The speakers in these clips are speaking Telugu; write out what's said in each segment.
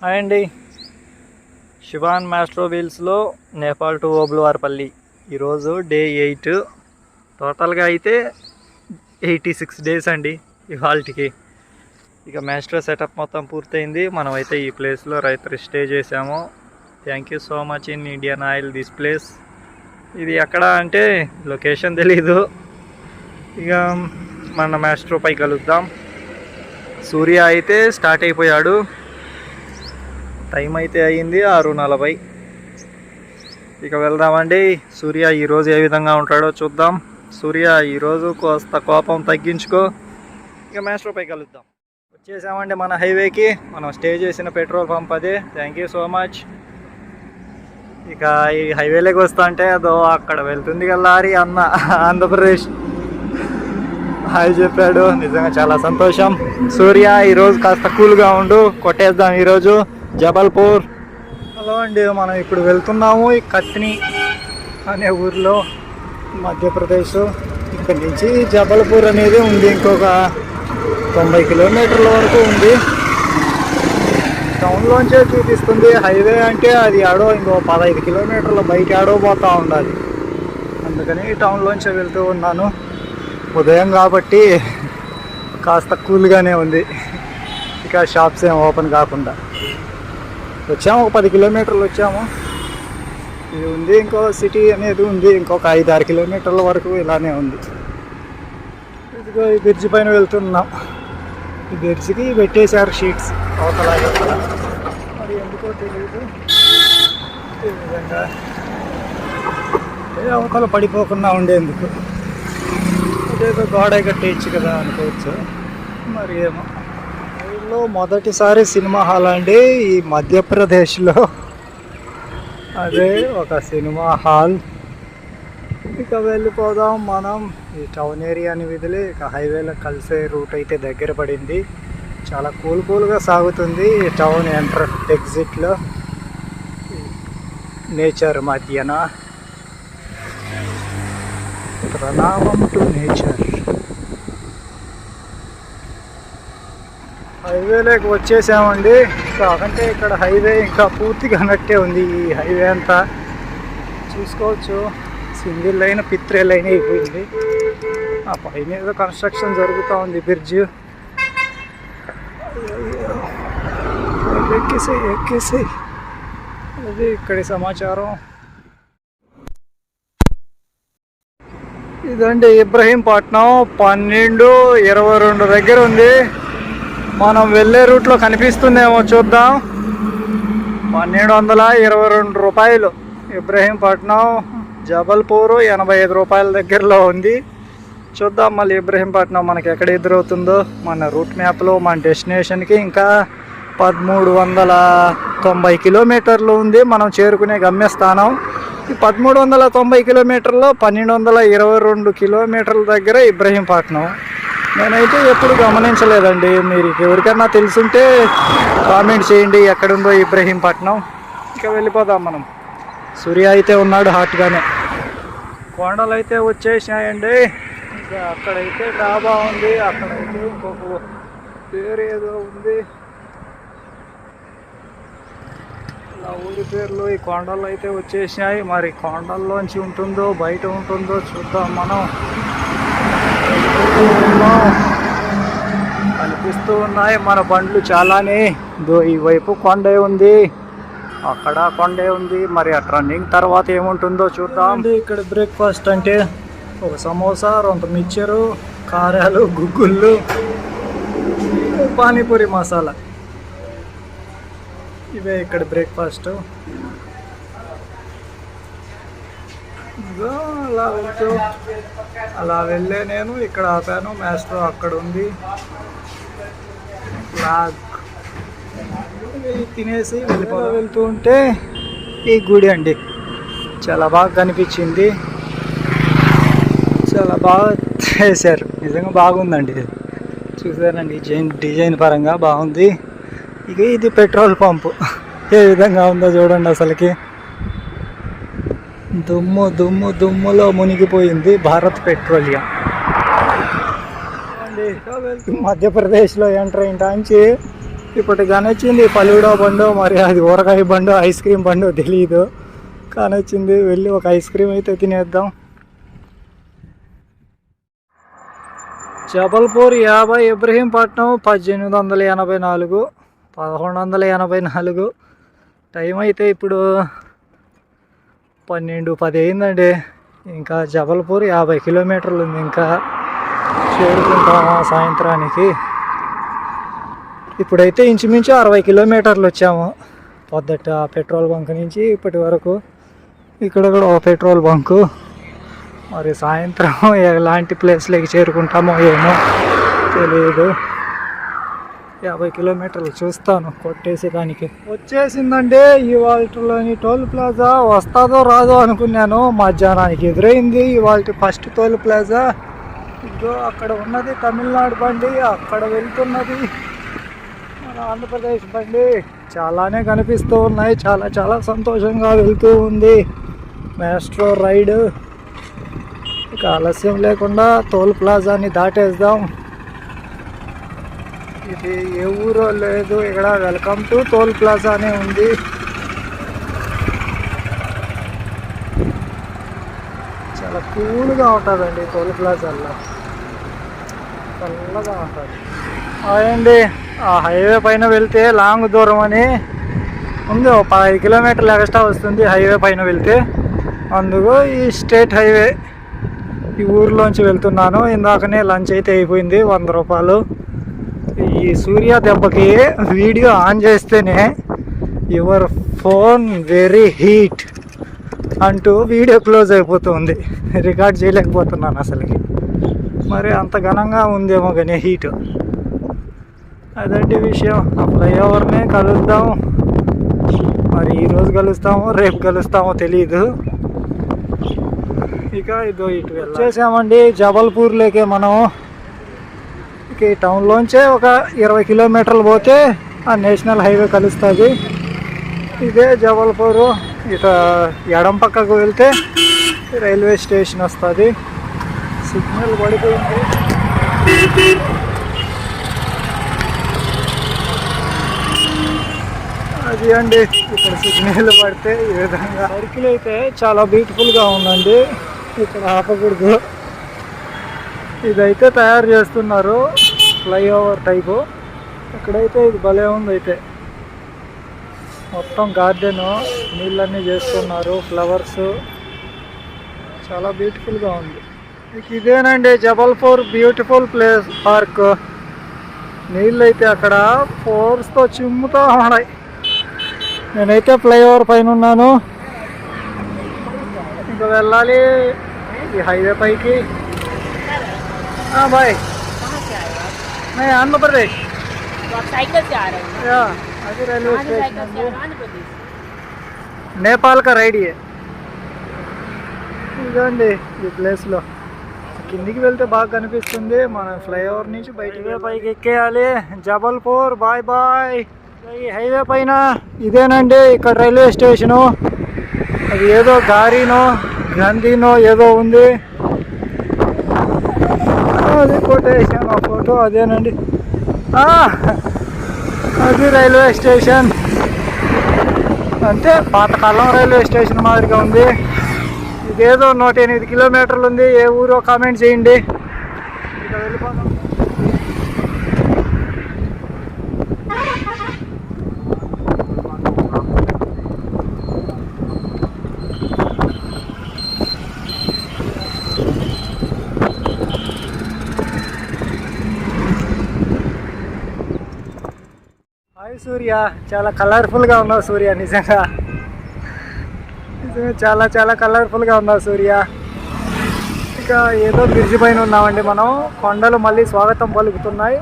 హాయ్ అండి. శివాన్ మ్యాస్ట్రో వీల్స్లో నేపాల్ టు ఓబ్లువార్పల్లి ఈరోజు డే 8. టోటల్గా అయితే 86 డేస్ అండి ఇవాళకి. ఇక మ్యాస్ట్రో సెటప్ మొత్తం పూర్తయింది. మనమైతే ఈ ప్లేస్లో రాత్రి స్టే చేసాము. Thank you so much in Indian oil this place. ఇది ఎక్కడ అంటే లొకేషన్ తెలీదు. ఇక మన మ్యాస్ట్రో పై కలుద్దాం. సూర్య అయితే స్టార్ట్ అయిపోయాడు. టైం అయితే అయ్యింది 6:40. ఇక వెళ్దామండి. సూర్య ఈరోజు ఏ విధంగా ఉంటాడో చూద్దాం. సూర్య ఈరోజు కాస్త కోపం తగ్గించుకో. ఇక మ్యాస్ట్రో పై కలుద్దాం. వచ్చేసామండి మన హైవేకి. మనం స్టే చేసిన పెట్రోల్ పంప్ అదే. Thank you so much. ఇక ఈ హైవేలోకి వస్తా అంటే అదో అక్కడ వెళ్తుంది కదా లారీ అన్న ఆంధ్రప్రదేశ్ హాయ్ చెప్పాడు. నిజంగా చాలా సంతోషం. సూర్య ఈరోజు కాస్త కూల్గా ఉండు, కొట్టేద్దాం ఈరోజు జబల్పూర్. హలో అండి, మనం ఇప్పుడు వెళ్తున్నాము ఈ కత్ని అనే ఊర్లో, మధ్యప్రదేశ్. ఇక్కడి నుంచి జబల్పూర్ అనేది ఉంది, ఇంకొక 90 కిలోమీటర్ల వరకు ఉంది. టౌన్లోంచే చూపిస్తుంది. హైవే అంటే అది ఆడో ఇంకో 15 కిలోమీటర్ల బయట ఆడో పోతూ ఉండాలి. అందుకని టౌన్లోంచే వెళ్తూ ఉన్నాను. ఉదయం కాబట్టి కాస్త కూల్గానే ఉంది. ఇక షాప్స్ ఏం ఓపెన్ కాకుండా వచ్చాము. ఒక 10 కిలోమీటర్లు వచ్చాము. ఇది ఉంది, ఇంకో సిటీ అనేది ఉంది, ఇంకొక 5-6 కిలోమీటర్ల వరకు ఇలానే ఉంది. ఇదిగో ఈ బ్రిడ్జ్ పైన వెళ్తున్నాం. ఈ బ్రిడ్జ్కి పెట్టేశారు షీట్స్ అవతల. మరి ఎందుకో తెలియదు. ఈ విధంగా అవతల పడిపోకుండా ఉండేందుకు అదేదో గోడ కట్టేయచ్చు కదా అనుకోవచ్చు. మరి ఏమో. మొదటిసారి సినిమా హాల్ అండి ఈ మధ్యప్రదేశ్లో. అదే ఒక సినిమా హాల్. ఇక వెళ్ళిపోదాం మనం. ఈ టౌన్ ఏరియాని వదిలి ఇక హైవేలో కలిసే రూట్ అయితే దగ్గర పడింది. చాలా కూల్గా సాగుతుంది ఈ టౌన్ ఎగ్జిట్లో. నేచర్ మధ్యన ప్రణామం టు నేచర్. హైవేలోకి వచ్చేసామండి. కాకంటే ఇక్కడ హైవే ఇంకా పూర్తిగా అన్నట్టే ఉంది. ఈ హైవే అంతా చూసుకోవచ్చు. సింగిల్ లైన్, పిత్రే లైన్ అయిపోయింది. ఆ పైన ఏదో కన్స్ట్రక్షన్ జరుగుతూ ఉంది, బ్రిడ్జ్. ఎక్కేసాయి. అది ఇక్కడి సమాచారం. ఇదండి ఇబ్రహీంపట్నం. 12:22 దగ్గర ఉంది. మనం వెళ్ళే రూట్లో కనిపిస్తుందేమో చూద్దాం. 1222 రూపాయలు. ఇబ్రహీంపట్నం జబల్పూర్ 85 రూపాయల దగ్గరలో ఉంది. చూద్దాం మళ్ళీ ఇబ్రహీంపట్నం మనకి ఎక్కడ ఎదురవుతుందో. మన రూట్ మ్యాప్లో మన డెస్టినేషన్కి ఇంకా 1390 కిలోమీటర్లు ఉంది మనం చేరుకునే గమ్యస్థానం. ఈ 1390 కిలోమీటర్లో 1222 కిలోమీటర్ల దగ్గర ఇబ్రహీంపట్నం. నేనైతే ఎప్పుడు గమనించలేదండి. మీరు ఎవరికైనా తెలుసుంటే కామెంట్ చేయండి ఎక్కడుందో ఇబ్రహీంపట్నం. ఇక వెళ్ళిపోదాం మనం. సూర్య అయితే ఉన్నాడు హాట్గానే. కొండలు అయితే వచ్చేసాయండి. ఇంకా అక్కడైతే డాబా ఉంది, అక్కడైతే ఇంకొక పేరు ఏదో ఉంది. ఇలా ఊరి పేర్లు ఈ కొండలు అయితే వచ్చేసాయి. మరి కొండల్లోంచి ఉంటుందో బయట ఉంటుందో చూద్దాం మనం. కనిపిస్తూ ఉన్నాయి మన బండ్లు చాలానే. ఈ వైపు కొండే ఉంది, అక్కడ కొండే ఉంది. మరి ఆ రన్నింగ్ తర్వాత ఏముంటుందో చూద్దాం. ఇక్కడ బ్రేక్ఫాస్ట్ అంటే ఒక సమోసా, 2 మిక్చరు, కారాలు, గుగ్గుళ్ళు, పానీపూరి మసాలా. ఇవే ఇక్కడ బ్రేక్ఫాస్ట్. అలా వెళ్ళే నేను ఇక్కడ ఆపాను. మ్యాస్ట్రో అక్కడ ఉంది. తినేసి వెళ్తూ ఉంటే ఈ గుడి అండి చాలా బాగా కనిపించింది. చాలా బాగా చేశారు, నిజంగా బాగుందండి. చూసారండి డిజైన్ పరంగా బాగుంది. ఇక ఇది పెట్రోల్ పంపు ఏ విధంగా ఉందో చూడండి. అసలుకి దుమ్ములో మునిగిపోయింది భారత్ పెట్రోలియం. మధ్యప్రదేశ్లో ఎంటర్ అయిన నుంచి ఇప్పటి కానొచ్చింది పలుడా బండో మరి అది ఊరగాయ బండో ఐస్ క్రీమ్ బండో తెలియదు, కానొచ్చింది. వెళ్ళి ఒక ఐస్ క్రీమ్ అయితే తినేద్దాం. జబల్పూర్ 50, ఇబ్రహీంపట్నం 1884, 1184. టైం అయితే ఇప్పుడు 12:10 అయిందండి. ఇంకా జబల్పూర్ 50 కిలోమీటర్లు ఉంది, ఇంకా చేరుకుంటాము సాయంత్రానికి. ఇప్పుడైతే ఇంచుమించు 60 కిలోమీటర్లు వచ్చాము పొద్దుట పెట్రోల్ బంక్ నుంచి ఇప్పటి వరకు. ఇక్కడ కూడా ఒక పెట్రోల్ బంకు. మరి సాయంత్రం ఎలాంటి ప్లేస్లోకి చేరుకుంటామో ఏమో తెలియదు. 50 కిలోమీటర్లు చూస్తాను కొట్టేసేదానికి. వచ్చేసిందండి ఇవాళలోని టోల్ ప్లాజా. వస్తుందో రాదో అనుకున్నాను, మధ్యాహ్నానికి ఎదురైంది ఇవాళ ఫస్ట్ టోల్ ప్లాజా. ఇదో అక్కడ ఉన్నది తమిళనాడు బండి, అక్కడ వెళ్తున్నది మన ఆంధ్రప్రదేశ్ బండి. చాలానే కనిపిస్తూ ఉన్నాయి, చాలా చాలా సంతోషంగా వెళ్తూ ఉంది మెట్రో రైడ్. ఇక ఆలస్యం లేకుండా టోల్ ప్లాజాని దాటేద్దాం. ఇది ఏ ఊరో లేదు, ఇక్కడ వెల్కమ్ టు టోల్ ప్లాజా అనే ఉంది. చాలా కూల్గా ఉంటుందండి టోల్ ప్లాజాలో, చల్లగా ఉంటుంది. అదండి ఆ హైవే పైన వెళ్తే లాంగ్ దూరం అని ఉంది, ఒక 15 కిలోమీటర్లు ఎక్స్ట్రా వస్తుంది హైవే పైన వెళ్తే. అందుకు ఈ స్టేట్ హైవే ఈ ఊర్లోంచి వెళ్తున్నాను. ఇందాకనే లంచ్ అయితే అయిపోయింది, 100 రూపాయలు. ఈ సూర్య దెబ్బకి వీడియో ఆన్ చేస్తేనే యువర్ ఫోన్ వెరీ హీట్ అంటూ వీడియో క్లోజ్ అయిపోతుంది, రికార్డ్ చేయలేకపోతున్నాను అసలుకి. మరి అంత ఘనంగా ఉందేమో కానీ హీటు. అదండి విషయం. ఆ ఫ్లైఓవర్నే కలుద్దాం. మరి ఈరోజు కలుస్తామో రేపు కలుస్తామో తెలీదు. ఇక ఇదో ఇటు వచ్చేసామండి జబల్పూర్లోకి మనం. ఇక ఈ టౌన్లోంచే ఒక 20 కిలోమీటర్లు పోతే ఆ నేషనల్ హైవే కలుస్తుంది. ఇదే జబల్పూరు. ఇక ఎడం పక్కకు వెళ్తే రైల్వే స్టేషన్ వస్తుంది. సిగ్నల్ పడిపోయింది. అది అండి ఇక్కడ సిగ్నల్ పడితే ఈ విధంగా. సర్కిల్ అయితే చాలా బ్యూటిఫుల్గా ఉందండి, ఇక్కడ ఆపకూడదు. ఇదైతే తయారు చేస్తున్నారు ఫ్లైఓవర్ టైపు. ఇక్కడైతే ఇది భలే ఉంది. అయితే మొత్తం గార్డెను, నీళ్ళన్నీ చేస్తున్నారు, ఫ్లవర్స్, చాలా బ్యూటిఫుల్గా ఉంది. ఇదేనండి జబల్పూర్ బ్యూటిఫుల్ ప్లేస్ పార్క్. నీళ్ళు అయితే అక్కడ ఫోర్స్తో చిమ్ముతూ ఉన్నాయి. నేనైతే ఫ్లైఓవర్ పైన ఉన్నాను, ఇంకా వెళ్ళాలి ఈ హైవే పైకి. బాయ్ मैं आंध्र प्रदेश। तो आप साइकिल से आ रहे हैं? या अभी रेलवे स्टेशन आंध्र प्रदेश నేపాల్ కా రైడ్ ఇదండి ఈ ప్లేస్లో. కిందికి వెళ్తే బాగా కనిపిస్తుంది. మనం ఫ్లైఓవర్ నుంచి బయట పైకి ఎక్కేయాలి. Jabalpur bye bye. ఈ హైవే పైన ఇదేనండి ఇక్కడ రైల్వే స్టేషను. అది ఏదో గారీనో గంధీనో ఏదో ఉంది, అది కొట్టేసాను ఆ ఫోటో. అదేనండి అది రైల్వే స్టేషన్. అంటే పాతకాలం రైల్వే స్టేషన్ మాదిరిగా ఉంది. ఇదేదో 108 కిలోమీటర్లు ఉంది. ఏ ఊరో కామెంట్ చేయండి. ఇక వెళ్ళిపోదాం. హాయ్ సూర్య, చాలా కలర్ఫుల్గా ఉన్నావు సూర్య. నిజంగా చాలా చాలా కలర్ఫుల్గా ఉన్నావు సూర్య. ఇక ఏదో బ్రిడ్జి పైన ఉన్నామండి మనం. కొండలు మళ్ళీ స్వాగతం పలుకుతున్నాయి.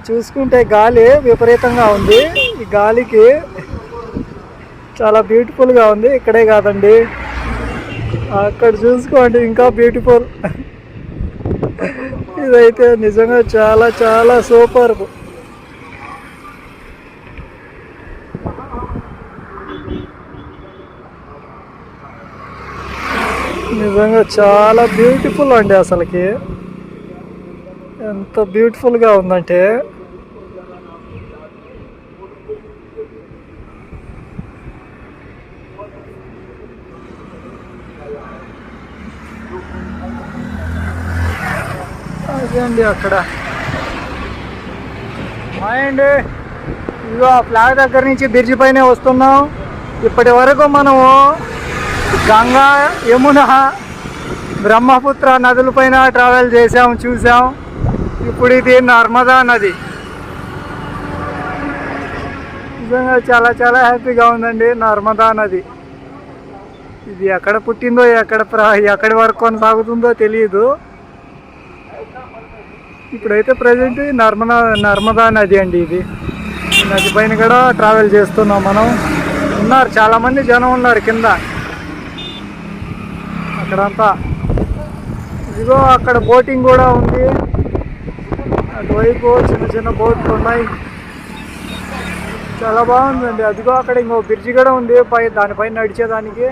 చూసుకుంటే గాలి విపరీతంగా ఉంది. ఈ గాలికి చాలా బ్యూటిఫుల్గా ఉంది. ఇక్కడే కాదండి, అక్కడ చూసుకోండి ఇంకా బ్యూటిఫుల్. ఇదైతే నిజంగా చాలా చాలా సూపర్. నిజంగా చాలా బ్యూటిఫుల్ అండి. అసలుకి ఎంత బ్యూటిఫుల్గా ఉందంటే ఇదండి అక్కడ అండి. ఇదిగో ఆ ఫ్లాగ్ దగ్గర నుంచి బ్రిడ్జి పైన వస్తున్నాం. ఇప్పటి వరకు మనము గంగా, యమున, బ్రహ్మపుత్ర నదులపైన ట్రావెల్ చేసాం, చూసాం. ఇప్పుడు ఇది నర్మదా నది. నిజంగా చాలా చాలా హ్యాపీగా ఉందండి. నర్మదా నది ఇది ఎక్కడ పుట్టిందో ఎక్కడి వరకు కొనసాగుతుందో తెలియదు. ఇప్పుడైతే ప్రజెంట్ నర్మదా నది అండి. ఇది నది పైన కూడా ట్రావెల్ చేస్తున్నాం మనం. ఉన్నారు చాలామంది జనం ఉన్నారు కింద అక్కడంతా. ఇదిగో అక్కడ బోటింగ్ కూడా ఉంది. అటువైపు చిన్న చిన్న బోట్లు ఉన్నాయి. చాలా బాగుందండి. అదిగో అక్కడ ఇంకో బ్రిడ్జి కూడా ఉంది దానిపైన నడిచేదానికి.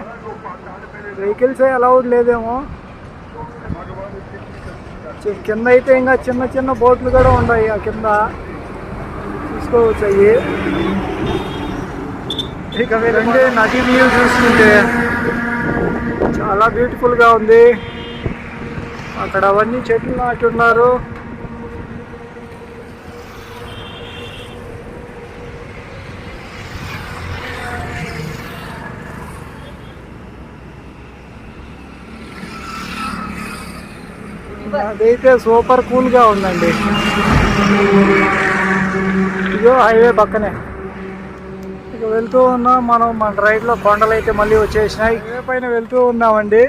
వెహికల్స్ అలౌడ్ లేదేమో. కింద అయితే ఇంకా చిన్న చిన్న బోట్లు కూడా ఉన్నాయి. ఆ కింద చూసుకోవచ్చు అవి. ఇక వెళ్ళండి నది వ్యూ చూసుకుంటే చాలా బ్యూటిఫుల్గా ఉంది. అక్కడ అవన్నీ చెట్లు నాటున్నారు. అదైతే సూపర్ కూల్గా ఉందండి. ఇదో హైవే పక్కనే ఇక వెళ్తూ ఉన్నాం మనం. మన రైడ్లో కొండలు అయితే మళ్ళీ వచ్చేసినాయి. హైవే పైన వెళ్తూ ఉన్నామండి.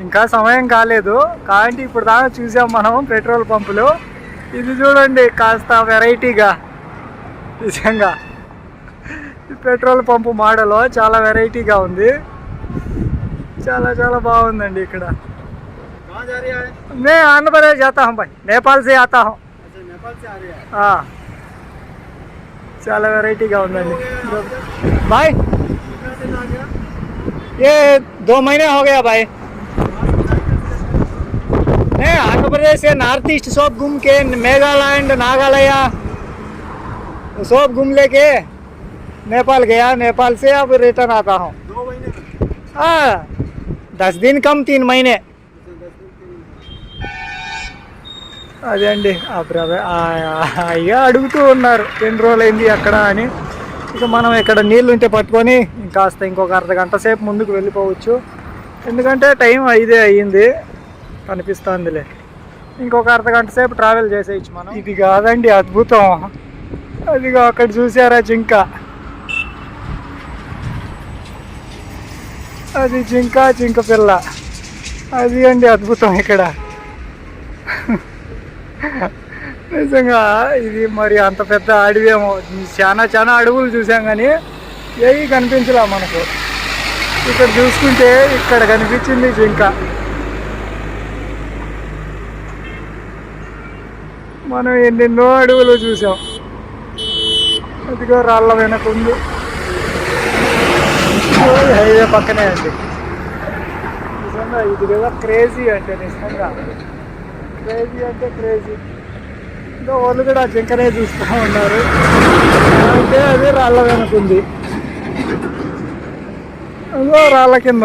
ఇంకా సమయం కాలేదు కాబట్టి ఇప్పుడు దాకా చూసాం మనం పెట్రోల్ పంపులు. ఇది చూడండి కాస్త వెరైటీగా. నిజంగా ఈ పెట్రోల్ పంపు మోడల్ చాలా వెరైటీగా ఉంది. చాలా చాలా బాగుందండి ఇక్కడ. मैं आंध्र प्रदेश जाता हूँ भाई, नेपाल से आता हूँ. नेपाल से आ रही है? हाँ. చాలా వెరైటీగా ఉందండి भाई. ये 2 महीने हो गया भाई. मैं आंध्र प्रदेश से नॉर्थ ईस्ट सब घूम के मेघालय नागालय सब घूम लेके नेपाल गया. नेपाल से अब रिटर्न आता हूँ. 2 महीने? हाँ 10 दिन कम 3 महीने. అదే అండి. అయ్యా అడుగుతూ ఉన్నారు ఎన్ని రోజులైంది అక్కడ అని. ఇక మనం ఇక్కడ నీళ్ళు ఉంటే పట్టుకొని ఇంకొక అర్ధగంట సేపు ముందుకు వెళ్ళిపోవచ్చు. ఎందుకంటే టైం 5 అయ్యింది కనిపిస్తుందిలే. ఇంకొక అర్ధగంట సేపు ట్రావెల్ చేసేయచ్చు మనం. ఇది కాదండి అద్భుతం. అదిగో అక్కడ చూసారా జింక. అది జింక పిల్ల. అది అండి అద్భుతం ఇక్కడ. నిజంగా ఇది మరి అంత పెద్ద అడవేమో. చాలా అడవులు చూసాం కానీ ఏవి కనిపించలే మనకు. ఇక్కడ చూసుకుంటే ఇక్కడ కనిపించింది జింక. మనం ఎన్నెన్నో అడవులు చూసాం. అదిగో రాళ్ళ వెనక ఉంది. హైవే పక్కనే అండి. నిజంగా ఇది కదా క్రేజీ అంటే. నిజంగా క్రేజీ అంటే క్రేజీ. ఇంకా వాళ్ళు కూడా జింకనే చూస్తూ ఉన్నారు. అంటే అదే రాళ్ళ వెనుకుంది. అదో రాళ్ళ కింద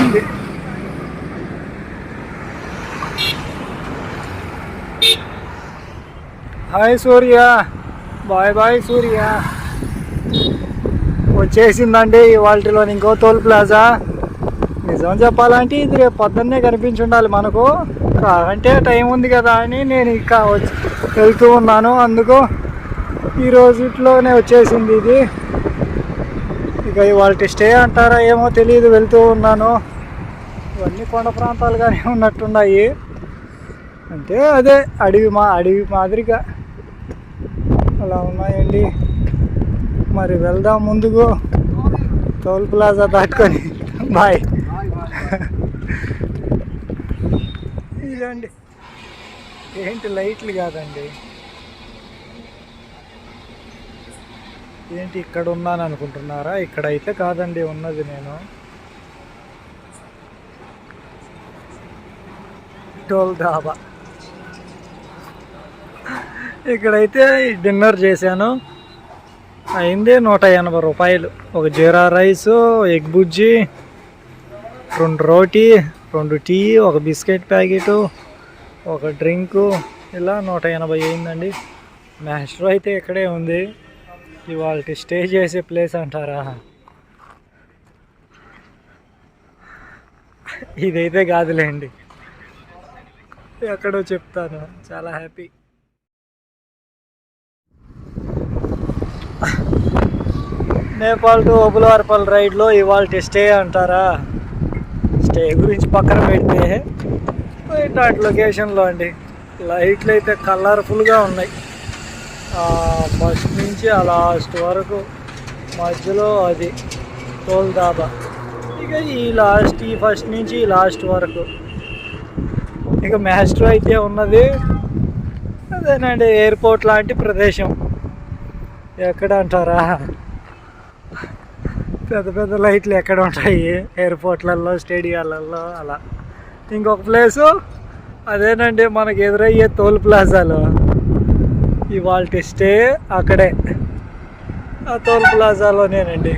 ఉంది. హాయ్ సూర్య. బాయ్ సూర్య. వచ్చేసిందండి ఇవాళలోని ఇంకో టోల్ ప్లాజా. నిజం చెప్పాలంటే ఇది రేపు పొద్దున్నే కనిపించి ఉండాలి మనకు. అంటే టైం ఉంది కదా అని నేను ఇంకా వెళ్తూ ఉన్నాను. అందుకు ఈ రోజుట్లోనే వచ్చేసింది ఇది. ఇక ఇవాళ స్టే అంటారా ఏమో తెలియదు. వెళ్తూ ఉన్నాను. ఇవన్నీ కొండ ప్రాంతాలుగానే ఉన్నట్టున్నాయి. అంటే అదే అడవి మాదిరిగా అలా ఉన్నాయండి. మరి వెళ్దాం ముందుకు టోల్ ప్లాజా దాటుకొని. బాయ్. ఇదండి ఏంటి లైట్లు కాదండి. ఏంటి ఇక్కడ ఉన్నాను అనుకుంటున్నారా? ఇక్కడైతే కాదండి ఉన్నది నేను. టోల్ ధాబా. ఇక్కడైతే డిన్నర్ చేశాను. అయింది 180 రూపాయలు. ఒక జీరా రైసు, ఎగ్ బుజ్జి, 2 రోటీ, 2 టీ, ఒక బిస్కెట్ ప్యాకెటు, ఒక డ్రింకు ఇలా 180 అయిందండి. మ్యాస్ట్రో అయితే ఇక్కడే ఉంది. ఇవాళ స్టే చేసే ప్లేస్ అంటారా? ఇదైతే కాదులేండి, ఎక్కడో చెప్తాను. చాలా హ్యాపీ. నేపాల్ టు ఓబులవారిపల్లి రైడ్లో ఇవాళ స్టే అంటారా? స్టే గురించి పక్కన పెడితే ఇట్లాంటి లొకేషన్లో అండి లైట్లు అయితే కలర్ఫుల్గా ఉన్నాయి. ఫస్ట్ నుంచి ఆ లాస్ట్ వరకు మధ్యలో అది టోల్ దాబా. ఇక ఈ ఫస్ట్ నుంచి లాస్ట్ వరకు ఇక మ్యాస్ట్రో అయితే ఉన్నది. అదేనండి ఎయిర్పోర్ట్ లాంటి ప్రదేశం. ఎక్కడ అంటారా? పెద్ద పెద్ద లైట్లు ఎక్కడ ఉంటాయి ఎయిర్పోర్ట్లలో, స్టేడియాలలో అలా. ఇంకొక ప్లేసు అదేనండి మనకి ఎదురయ్యే టోల్ ప్లాజాలో ఇవాళ స్టే అక్కడే, ఆ టోల్ ప్లాజాలోనేనండి.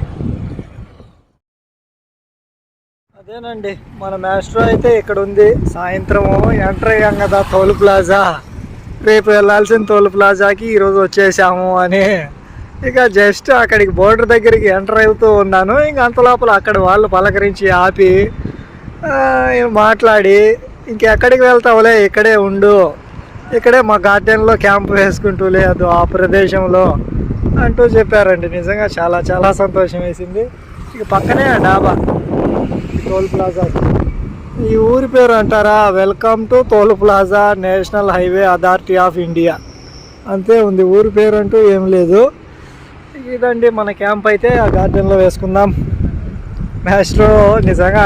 అదేనండి మన మ్యాస్ట్రో అయితే ఇక్కడ ఉంది. సాయంత్రము ఎంటర్ అయ్యాం కదా టోల్ ప్లాజా, రేపు వెళ్ళాల్సిన టోల్ ప్లాజాకి ఈరోజు వచ్చేసాము అని ఇక జస్ట్ అక్కడికి బోర్డర్ దగ్గరికి ఎంటర్ అవుతూ ఉన్నాను. ఇంక అంత లోపల అక్కడ వాళ్ళు పలకరించి ఆపి మాట్లాడి ఇంకెక్కడికి వెళ్తావులే, ఇక్కడే ఉండు, ఇక్కడే మా గార్డెన్లో క్యాంప్ వేసుకుంటూ లేదు ఆ ప్రదేశంలో అంటూ చెప్పారండి. నిజంగా చాలా చాలా సంతోషం వేసింది. ఇక పక్కనే డాబా టోల్ ప్లాజా. ఈ ఊరి పేరు అంటారా? Welcome to toll plaza, national highway authority of India అంతే ఉంది. ఊరి పేరు అంటూ ఏం లేదు. ఇదండి మన క్యాంప్ అయితే ఆ గార్డెన్లో వేసుకుందాం. మ్యాస్ట్రో నిజంగా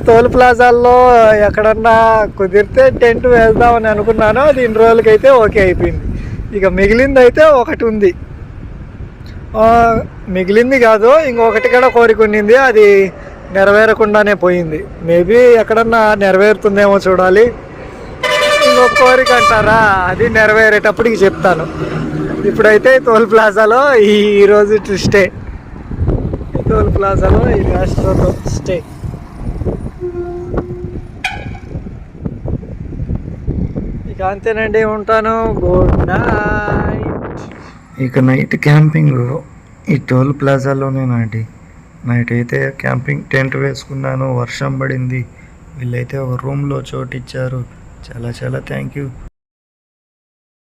టోల్ ప్లాజాల్లో ఎక్కడన్నా కుదిరితే టెంట్ వేద్దామని అనుకున్నాను. అది ఇన్ని రోజులకైతే ఓకే అయిపోయింది. ఇక మిగిలింది అయితే ఒకటి ఉంది. మిగిలింది కాదు, ఇంకొకటి కూడా కోరికుండింది, అది నెరవేరకుండానే పోయింది. మేబీ ఎక్కడన్నా నెరవేరుతుందేమో చూడాలి. ఇంకొక కోరిక అంటారా? అది నెరవేరేటప్పటికి చెప్తాను. ఇప్పుడైతే టోల్ ప్లాజాలో ఈరోజు స్టే, టోల్ ప్లాజాలో ఈ మ్యాస్ట్రోలో స్టే. ఇక అంతేనండి, ఉంటాను. Good night. ఇక నైట్ క్యాంపింగ్ ఈ టోల్ ప్లాజాలోనేనండి. నైట్ అయితే క్యాంపింగ్ టెంట్ వేసుకున్నాను. వర్షం పడింది. వీళ్ళైతే ఒక రూమ్లో చోటు ఇచ్చారు. చాలా చాలా థ్యాంక్ యూ.